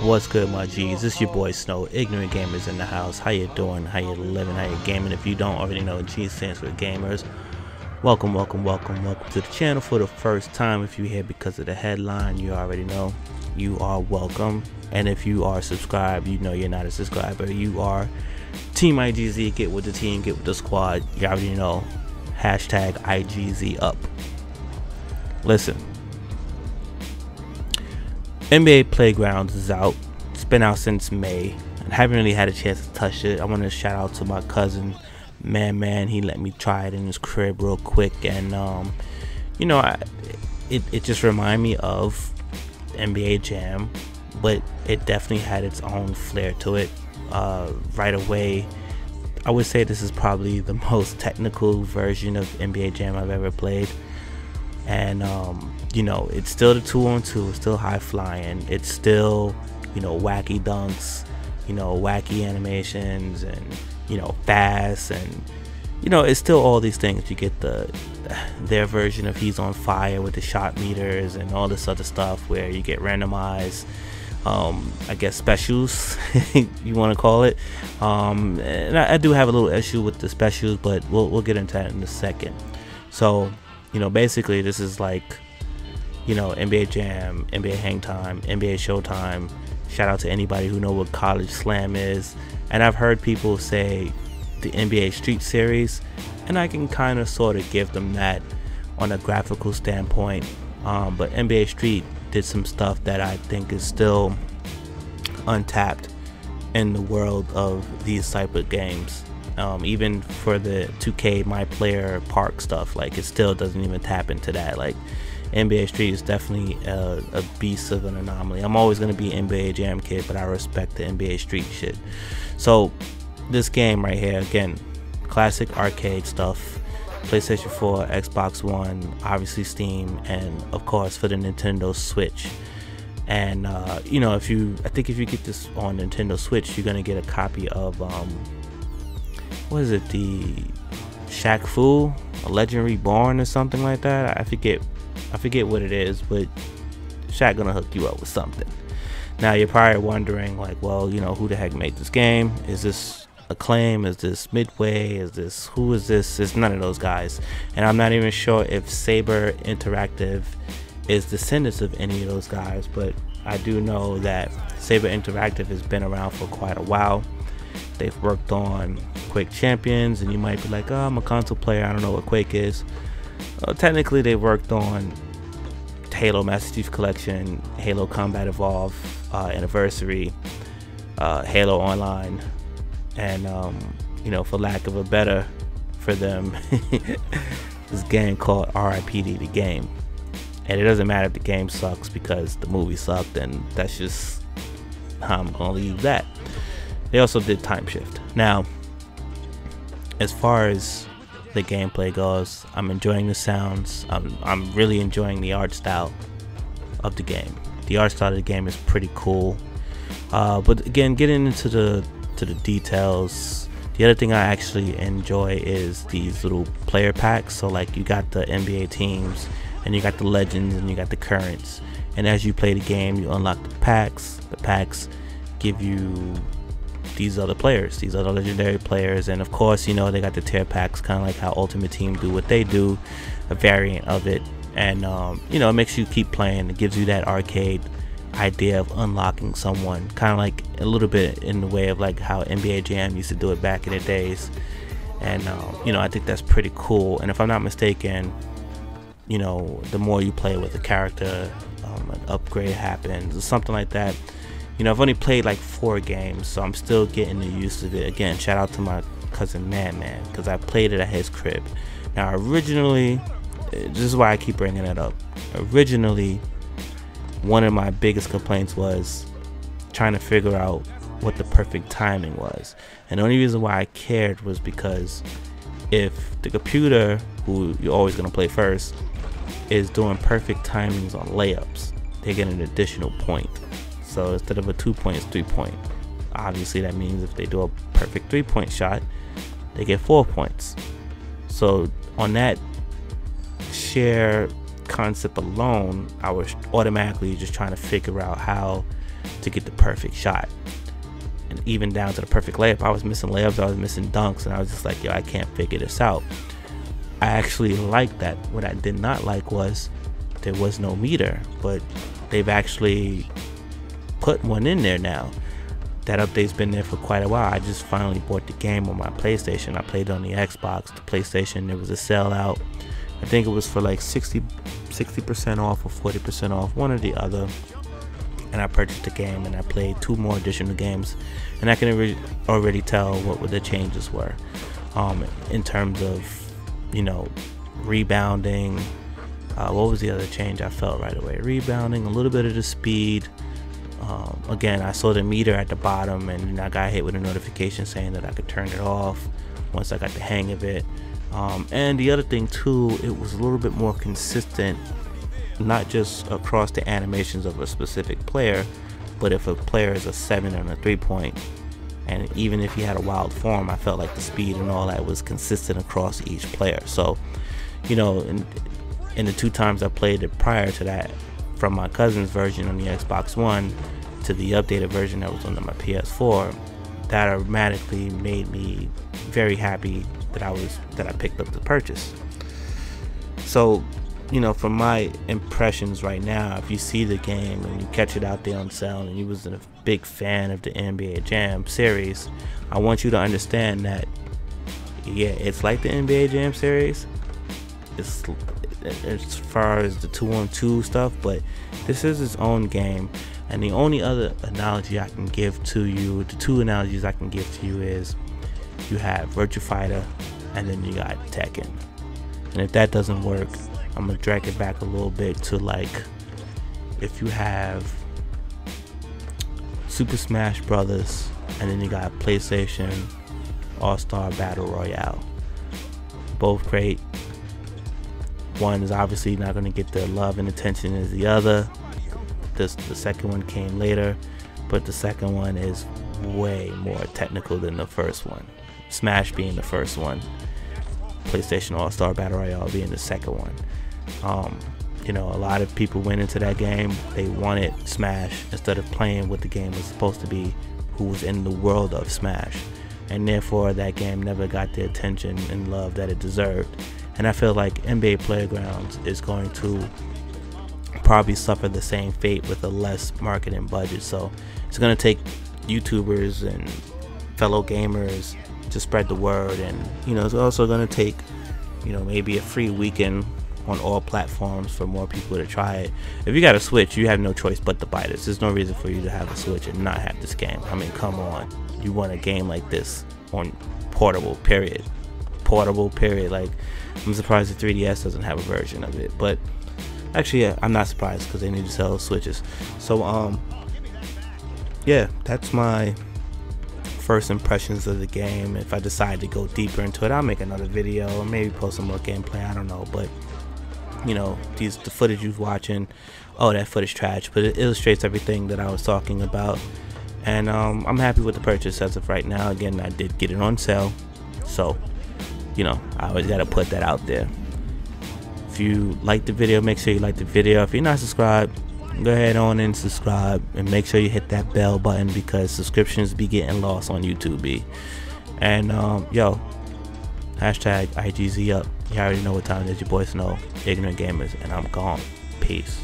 What's good, my G's? This your boy Snow. Ignorant Gamers in the house. How you doing? How you living? How you gaming? If you don't already know, G stands for gamers. Welcome to the channel for the first time. If you're here because of the headline, you already know you are welcome. And if you are subscribed, you know you're not a subscriber. You are Team IGZ. Get with the team, get with the squad. You already know. Hashtag IGZ up. Listen. NBA Playgrounds is out. It's been out since May. I haven't really had a chance to touch it. I want to shout out to my cousin, man. He let me try it in his crib real quick, and you know, it just reminded me of NBA Jam, but it definitely had its own flair to it. Right away, I would say this is probably the most technical version of NBA Jam I've ever played. And you know, it's still the 2-on-2, it's still high flying, it's still, you know, wacky dunks, you know, wacky animations, and, you know, fast, and, you know, it's still all these things. You get their version of He's on Fire with the shot meters and all this other stuff where you get randomized, I guess, specials, you want to call it. And I do have a little issue with the specials, but we'll get into that in a second. So, you know, basically this is like, you know, NBA Jam, NBA Hang Time, NBA Showtime. Shout out to anybody who know what College Slam is. And I've heard people say the NBA Street Series, and I can kind of sort of give them that on a graphical standpoint. But NBA Street did some stuff that I think is still untapped in the world of these type of games. Even for the 2K My Player Park stuff, like, it still doesn't even tap into that. Like, NBA Street is definitely a beast of an anomaly. I'm always going to be an NBA Jam kid, but I respect the NBA Street shit. So this game right here, again, classic arcade stuff. PlayStation 4, Xbox One, obviously Steam, and of course for the Nintendo Switch. And you know, I think if you get this on Nintendo Switch, you're gonna get a copy of what is it, the Shaq Fu, A Legend Reborn or something like that. I forget what it is, but Shaq gonna hook you up with something. Now you're probably wondering, like, well, you know, who the heck made this game? Is this Acclaim? Is this Midway? Who is this? It's none of those guys. And I'm not even sure if Saber Interactive is descendants of any of those guys, but I do know that Saber Interactive has been around for quite a while. They've worked on Quake Champions, and you might be like, oh, I'm a console player, I don't know what Quake is. Technically, they worked on Halo Master Chief Collection, Halo Combat Evolved Anniversary, Halo Online, and you know, for lack of a better for them, this game called R.I.P.D. the game. And it doesn't matter if the game sucks because the movie sucked, and that's just how I'm gonna leave that. They also did Time Shift. Now, as far as the gameplay goes, I'm enjoying the sounds. I'm really enjoying the art style of the game. The art style of the game is pretty cool. But again, getting into the details, the other thing I actually enjoy is these little player packs. So like, you got the NBA teams, and you got the legends, and you got the currents. And as you play the game, you unlock the packs. The packs give you these other players, these other legendary players, and of course, you know, they got the tier packs, kind of like how Ultimate Team do what they do, a variant of it. And you know, it makes you keep playing. It gives you that arcade idea of unlocking someone, kind of like a little bit in the way of like how NBA Jam used to do it back in the days. And you know, I think that's pretty cool. And if I'm not mistaken, you know, the more you play with the character, an upgrade happens or something like that. You know, I've only played like 4 games, so I'm still getting the use of it. Again, shout out to my cousin man, because I played it at his crib. Now, originally, this is why I keep bringing it up. Originally, one of my biggest complaints was trying to figure out what the perfect timing was. And the only reason why I cared was because if the computer, who you're always going to play first, is doing perfect timings on layups, they get an additional point. So instead of a 2-point, it's 3-point. Obviously, that means if they do a perfect 3-point shot, they get 4 points. So on that sheer concept alone, I was automatically just trying to figure out how to get the perfect shot. And even down to the perfect layup, I was missing layups, I was missing dunks, and I was just like, yo, I can't figure this out. I actually liked that. What I did not like was there was no meter, but they've actually put one in there now. That update's been there for quite a while. I just finally bought the game on my PlayStation. I played on the Xbox. The PlayStation, there was a sale out. I think it was for like 60% off or 40% off, one or the other. And I purchased the game, and I played 2 more additional games, and I can already tell what the changes were, in terms of, you know, rebounding. What was the other change I felt right away? Rebounding, a little bit of the speed. Again, I saw the meter at the bottom, and I got hit with a notification saying that I could turn it off once I got the hang of it. And the other thing too, it was a little bit more consistent, not just across the animations of a specific player, but if a player is a 7 on a 3-point, and even if he had a wild form, I felt like the speed and all that was consistent across each player. So, you know, in the 2 times I played it prior to that, from my cousin's version on the Xbox One to the updated version that was on my PS4, that automatically made me very happy that I picked up the purchase. So, you know, from my impressions right now, if you see the game and you catch it out there on sale and you was a big fan of the NBA Jam series, I want you to understand that, yeah, it's like the NBA Jam series. It's as far as the 2-on-2 stuff, but this is its own game. And the only other analogy I can give to you, the 2 analogies I can give to you, is you have Virtua Fighter and then you got Tekken. And if that doesn't work, I'm gonna drag it back a little bit to, like, if you have Super Smash Brothers and then you got PlayStation All-Star Battle Royale. Both great. One is obviously not going to get the love and attention as the other. The second one came later, but the second one is way more technical than the first one. Smash being the first one, PlayStation All-Star Battle Royale being the second one. You know, a lot of people went into that game, they wanted Smash instead of playing what the game was supposed to be, who was in the world of Smash, and therefore that game never got the attention and love that it deserved. And I feel like NBA Playgrounds is going to probably suffer the same fate with a less marketing budget. So it's going to take YouTubers and fellow gamers to spread the word, and, you know, it's also going to take, you know, maybe a free weekend on all platforms for more people to try it. If you got a Switch, you have no choice but to buy this. There's no reason for you to have a Switch and not have this game. I mean, come on. You want a game like this on portable, period. Portable, period. Like, I'm surprised the 3DS doesn't have a version of it, but actually, yeah, I'm not surprised because they need to sell Switches. So, yeah, that's my first impressions of the game. If I decide to go deeper into it, I'll make another video or maybe post some more gameplay. I don't know, but, you know, the footage you're watching, oh, that footage trash, but it illustrates everything that I was talking about. And I'm happy with the purchase as of right now. Again, I did get it on sale, so, you know, I always got to put that out there. If you like the video, make sure you like the video. If you're not subscribed, go ahead on and subscribe, and make sure you hit that bell button because subscriptions be getting lost on YouTube. And yo, hashtag IGZ up. You already know what time it is. Your boy Snow, Ignorant Gamers, and I'm gone. Peace.